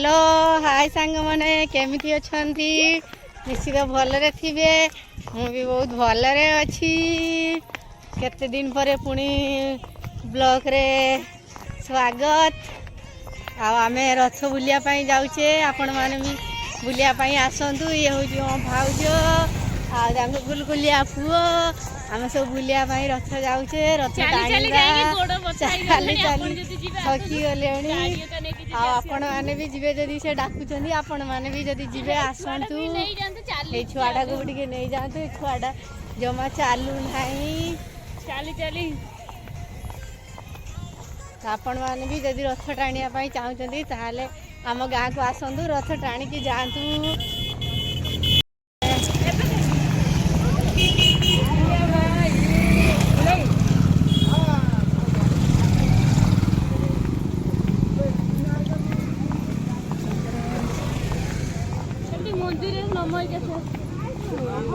Hello hi सांग मैंने केमिति अछंती निश्चित भलरे थिबे मु भी बहुत भलरे अछि केते दिन पर पुणी ब्लॉक रे स्वागत आमे रथ बुलिया पाई जाउचे आपण माने भी बुलिया पाई आसंतु ये हो जो भाउज आ जांग गुलगुलिया पुओ आमे सब बुलिया पाई रथ जाउचे रथ टाणीरा चाली चाली थकी गलेनी आपण माने भी जिवे जदी से डाकुचंदी आपण माने भी जदी जिवे आसंतु ए छुआडा को बिके नै जांतु छुआडा जमा चालू नाही चाली चाली आपण माने भी जदी रथ टाणिया पाई चाहुचंदी ताहाले आम गाँ को आसंतु रथ टाणी की जांतु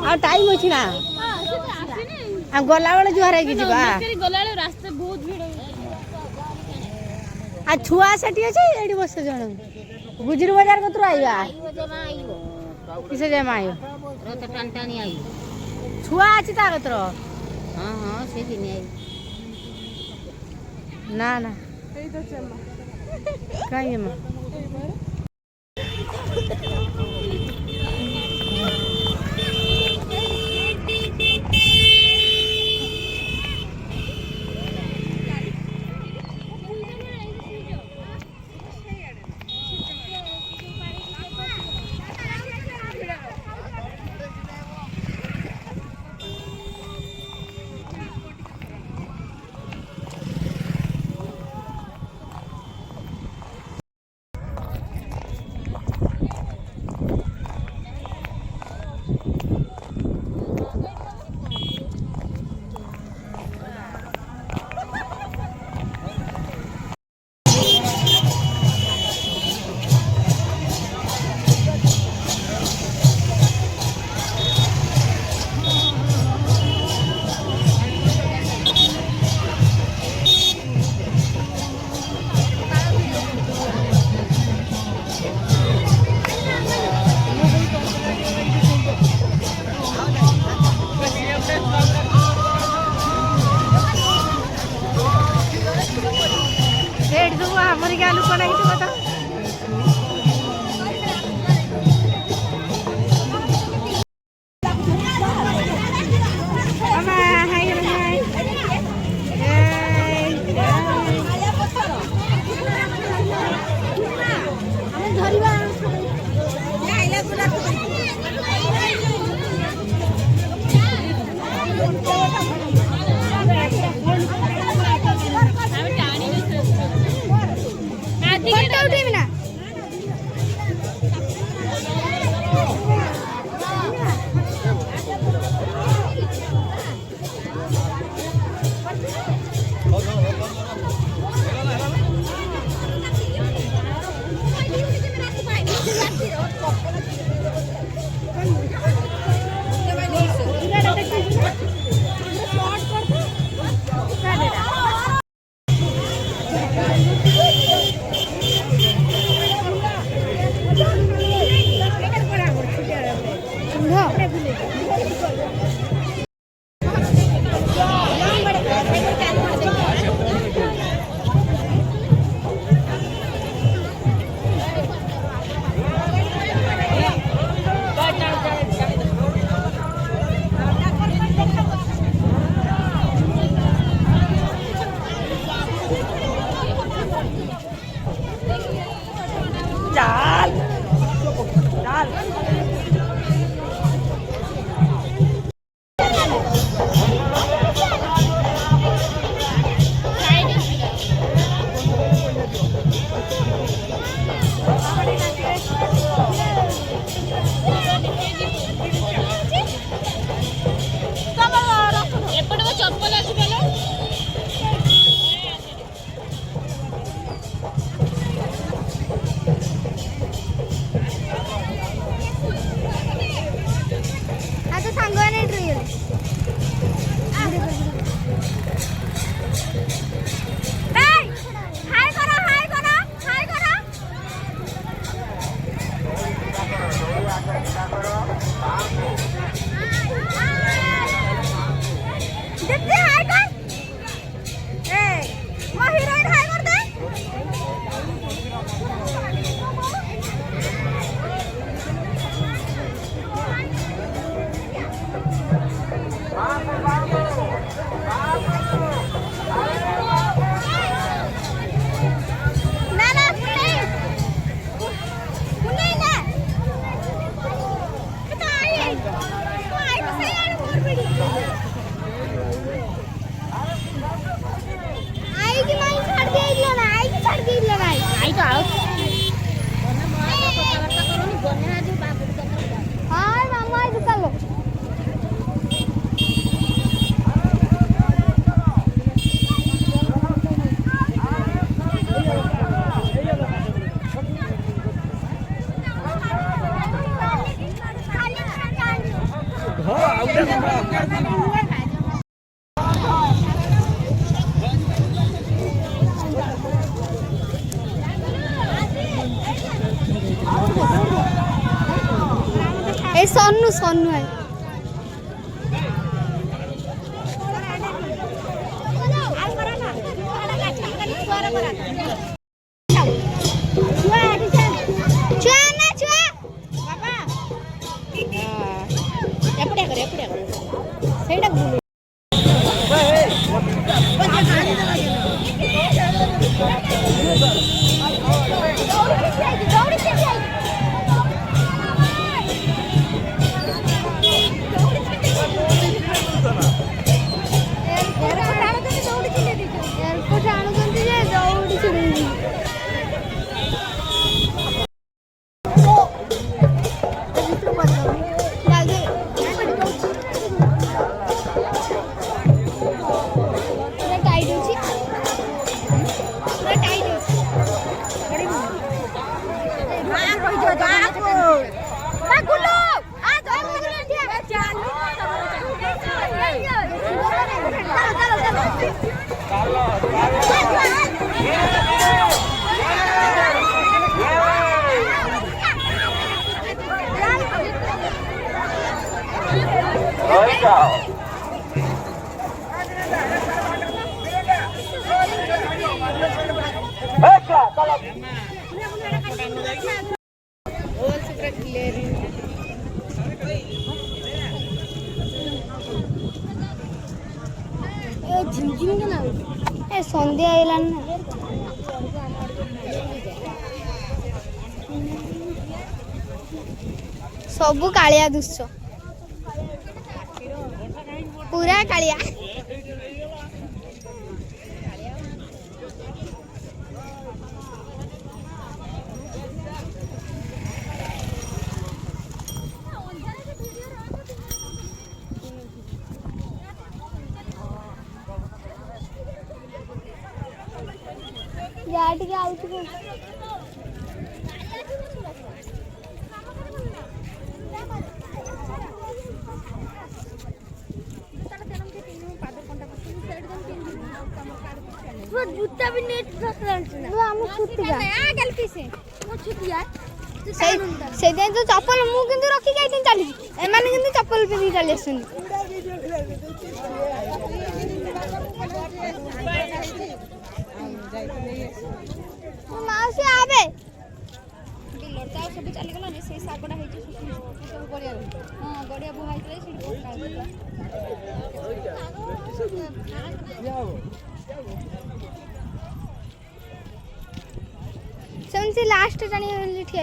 आ टाइम अछि ना हम गला वाला जुहार है कि जीवा गला वाला रास्ते बहुत भीड़ आ छुआ सेठी अछि एडी बस जण गुजरी बाजार कतरो आइबा किसे जमा आइयो रथ टांटानी आइयो छुआ अछि ता कतरो हां हां से दिन आई ना ना एई तो चमा काई मा आलू कड़ा ही बता এই সন্নু সন্নু হয় সন্ধ্যা আইলান না ସବୁ କାଳିଆ ଦୃଶ୍ୟ ପୁରା କାଳିଆ ଯା ଟିକେ ଆଉଥିବ जूता भी नेट वो हम छुट्टिया आ गल पीसे वो छुट्टिया से दिन तो चप्पल मु किंतु रखी जाई दिन चली ए माने किंतु चप्पल पे भी चली आसन माउसी आबे लड़का सब चली गला ने से सागडा हेची सब गड़िया हां गड़िया बुहाई करे सिडी पोस्टा से लास्ट जानी ठिया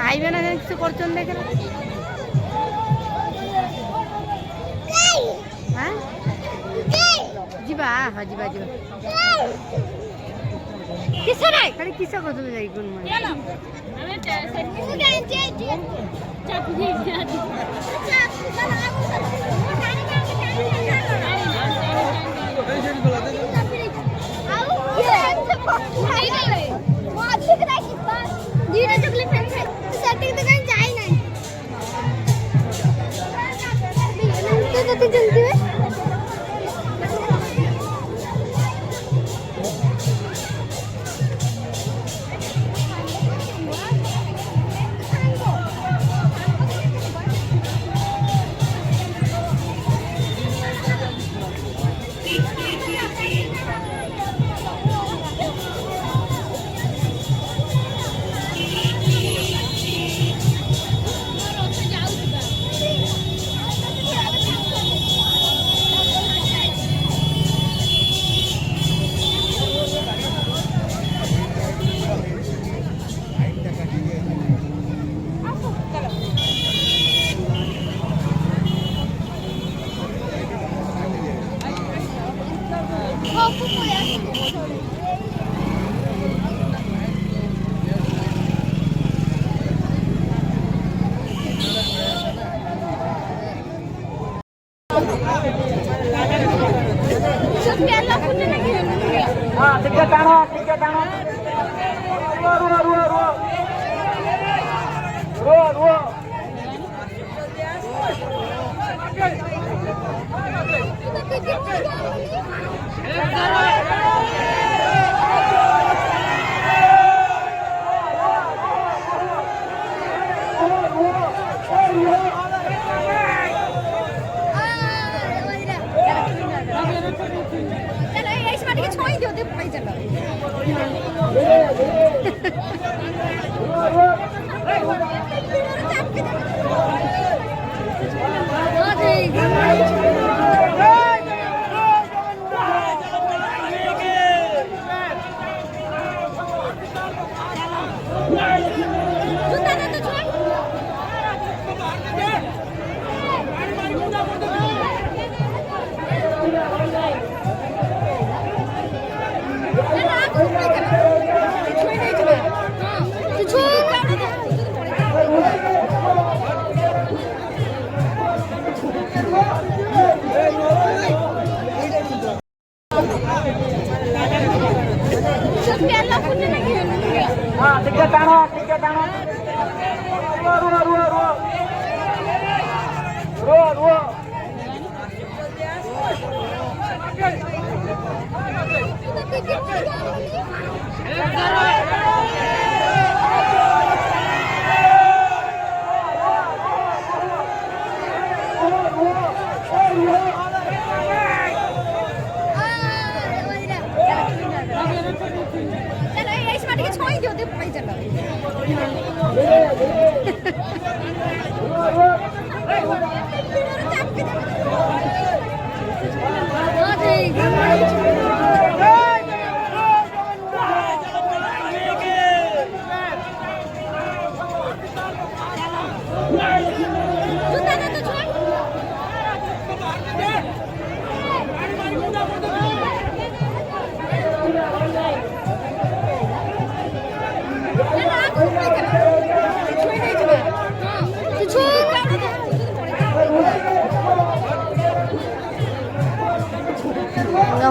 आइबे ना किसी करचन देखे हां जीवा हां जीवा जीवा किसे नाही खाली किसे करतो जाई कोण म्हणे चलो आम्ही चापू दे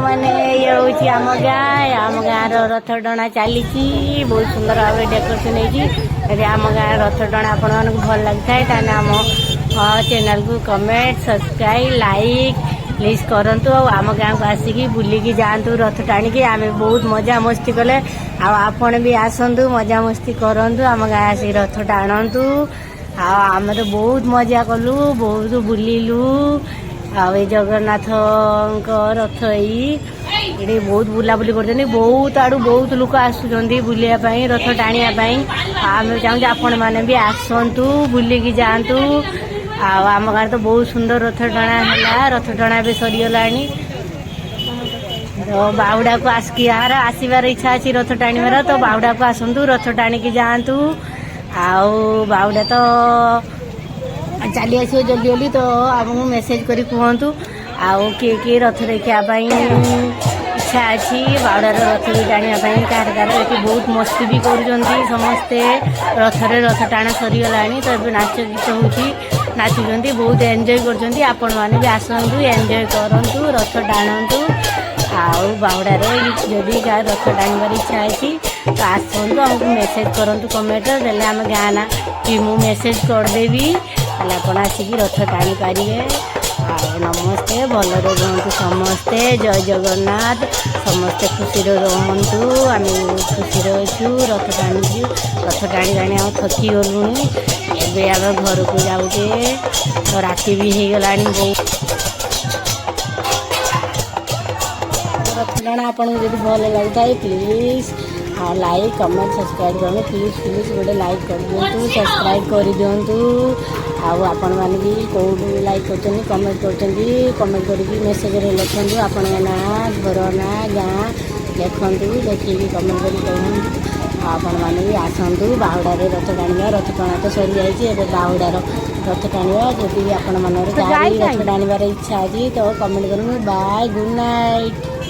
ମାନେ ଇଏ ହେଉଛି ଆମ ଗାଁର ରଥ ଟଣା ଚାଲିଛି। ବହୁତ ସୁନ୍ଦର ଭାବେ ଡେକୋରେସନ୍ ହେଇଛି। ଯଦି ଆମ ଗାଁ ରଥ ଟଣା ଆପଣମାନଙ୍କୁ ଭଲ ଲାଗିଥାଏ ତାହେଲେ ଆମ ଚ୍ୟାନେଲକୁ କମେଣ୍ଟ, ସବସ୍କ୍ରାଇବ୍, ଲାଇକ୍ ପ୍ଲିଜ୍ କରନ୍ତୁ। ଆଉ ଆମ ଗାଁକୁ ଆସିକି ବୁଲିକି ଯାଆନ୍ତୁ ରଥ ଟାଣିକି। ଆମେ ବହୁତ ମଜାମସ୍ତି କଲେ, ଆଉ ଆପଣ ବି ଆସନ୍ତୁ ମଜାମସ୍ତି କରନ୍ତୁ, ଆମ ଗାଁ ଆସିକି ରଥ ଟାଣନ୍ତୁ। ଆଉ ଆମେ ତ ବହୁତ ମଜା କଲୁ, ବହୁତ ବୁଲିଲୁ। ଆଉ ଏ ଜଗନ୍ନାଥଙ୍କ ରଥ ଏଠି ବହୁତ ବୁଲାବୁଲି କରୁଛନ୍ତି। ବହୁତ ଆଡୁ ବହୁତ ଲୋକ ଆସୁଛନ୍ତି ବୁଲିବା ପାଇଁ, ରଥ ଟାଣିବା ପାଇଁ। ଆମେ ଚାହୁଁଛୁ ଆପଣମାନେ ବି ଆସନ୍ତୁ, ବୁଲିକି ଯାଆନ୍ତୁ। ଆଉ ଆମ ଗାଁରେ ତ ବହୁତ ସୁନ୍ଦର ରଥ ଟଣା ହେଲା। ରଥ ଟଣା ଏବେ ସରିଗଲାଣି। ତ ବାହୁଡାକୁ ଆସିବାର ଇଚ୍ଛା ଅଛି ରଥ ଟାଣିବାର, ତ ବାହୁଡାକୁ ଆସନ୍ତୁ, ରଥ ଟାଣିକି ଯାଆନ୍ତୁ। ଆଉ ବାହୁଡା ତ ଚାଲି ଆସିବ ଜଲ୍ଦି ଜଲ୍ଦି, ତ ଆମକୁ ମେସେଜ କରି କୁହନ୍ତୁ। ଆଉ କିଏ କିଏ ରଥ ଦେଖିବା ପାଇଁ ଇଚ୍ଛା ଅଛି, ବାହୁଡାର ରଥ ବି ଟାଣିବା ପାଇଁ କାହାର ଏଠି ବହୁତ ମସ୍ତି ବି କରୁଛନ୍ତି ସମସ୍ତେ। ରଥ ଟାଣା ସରିଗଲାଣି, ତ ଏବେ ନାଚ ଗୀତ ହେଉଛି, ନାଚୁଛନ୍ତି, ବହୁତ ଏନ୍ଜୟ କରୁଛନ୍ତି। ଆପଣମାନେ ବି ଆସନ୍ତୁ, ଏନ୍ଜୟ କରନ୍ତୁ, ରଥ ଟାଣନ୍ତୁ। ଆଉ ବାହୁଡାରେ ଯଦି କାହାର ରଥ ଟାଣିବାର ଇଚ୍ଛା ଅଛି ତ ଆସନ୍ତୁ, ଆମକୁ ମେସେଜ କରନ୍ତୁ କମେଣ୍ଟରେ, ଦେଲେ ଆମେ ଗାଁ ନା କି ମୁଁ ମେସେଜ କରିଦେବି, ହେଲେ ଆପଣ ଆସିକି ରଥ ଟାଣିପାରିବେ। ଆଉ ନମସ୍ତେ, ଭଲରେ ରୁହନ୍ତୁ ସମସ୍ତେ, ଜୟ ଜଗନ୍ନାଥ। ସମସ୍ତେ ଖୁସିରେ ରୁହନ୍ତୁ। ଆମେ ଖୁସିରେ ଅଛୁ, ରଥ ଟାଣିଛୁ, ରଥ ଟାଣି ଆମେ ଥକି ଗଲୁଣି। ଏବେ ଆମେ ଘରକୁ ଯାଉଛେ, ତ ରାତି ବି ହେଇଗଲାଣି ବହୁତ। ରଥ ଟଣା ଆପଣଙ୍କୁ ଯଦି ଭଲ ଲାଗୁଥାଏ ପ୍ଲିଜ୍ ଲାଇକ୍, କମେଣ୍ଟ, ସବସ୍କ୍ରାଇବ୍ କରନ୍ତୁ। ପ୍ଲିଜ୍ ଗୋଟେ ଲାଇକ୍ କରିଦିଅନ୍ତୁ, ସବସ୍କ୍ରାଇବ୍ କରିଦିଅନ୍ତୁ। ଆଉ ଆପଣମାନେ ବି କେଉଁଠୁ ଲାଇକ୍ କରୁଛନ୍ତି, କମେଣ୍ଟ କରୁଛନ୍ତି, କମେଣ୍ଟ କରିକି ମେସେଜରେ ଲେଖନ୍ତୁ ଆପଣଙ୍କ ନାଁ, ଘର ନାଁ, ଗାଁ ଲେଖନ୍ତୁ। ଲେଖିକି କମେଣ୍ଟ କରି କୁହନ୍ତୁ। ଆଉ ଆପଣମାନେ ବି ଆସନ୍ତୁ ବାହୁଡ଼ାରେ ରଥ ଟାଣିବା। ରଥ ଟଣା ତ ସରିଯାଇଛି, ଏବେ ବାହୁଡ଼ାର ରଥ ଟାଣିବା। ଯଦି ବି ଆପଣମାନଙ୍କର ରଥ ଟାଣିବାର ଇଚ୍ଛା ଅଛି ତ କମେଣ୍ଟ କରନ୍ତୁ। Bye, good night.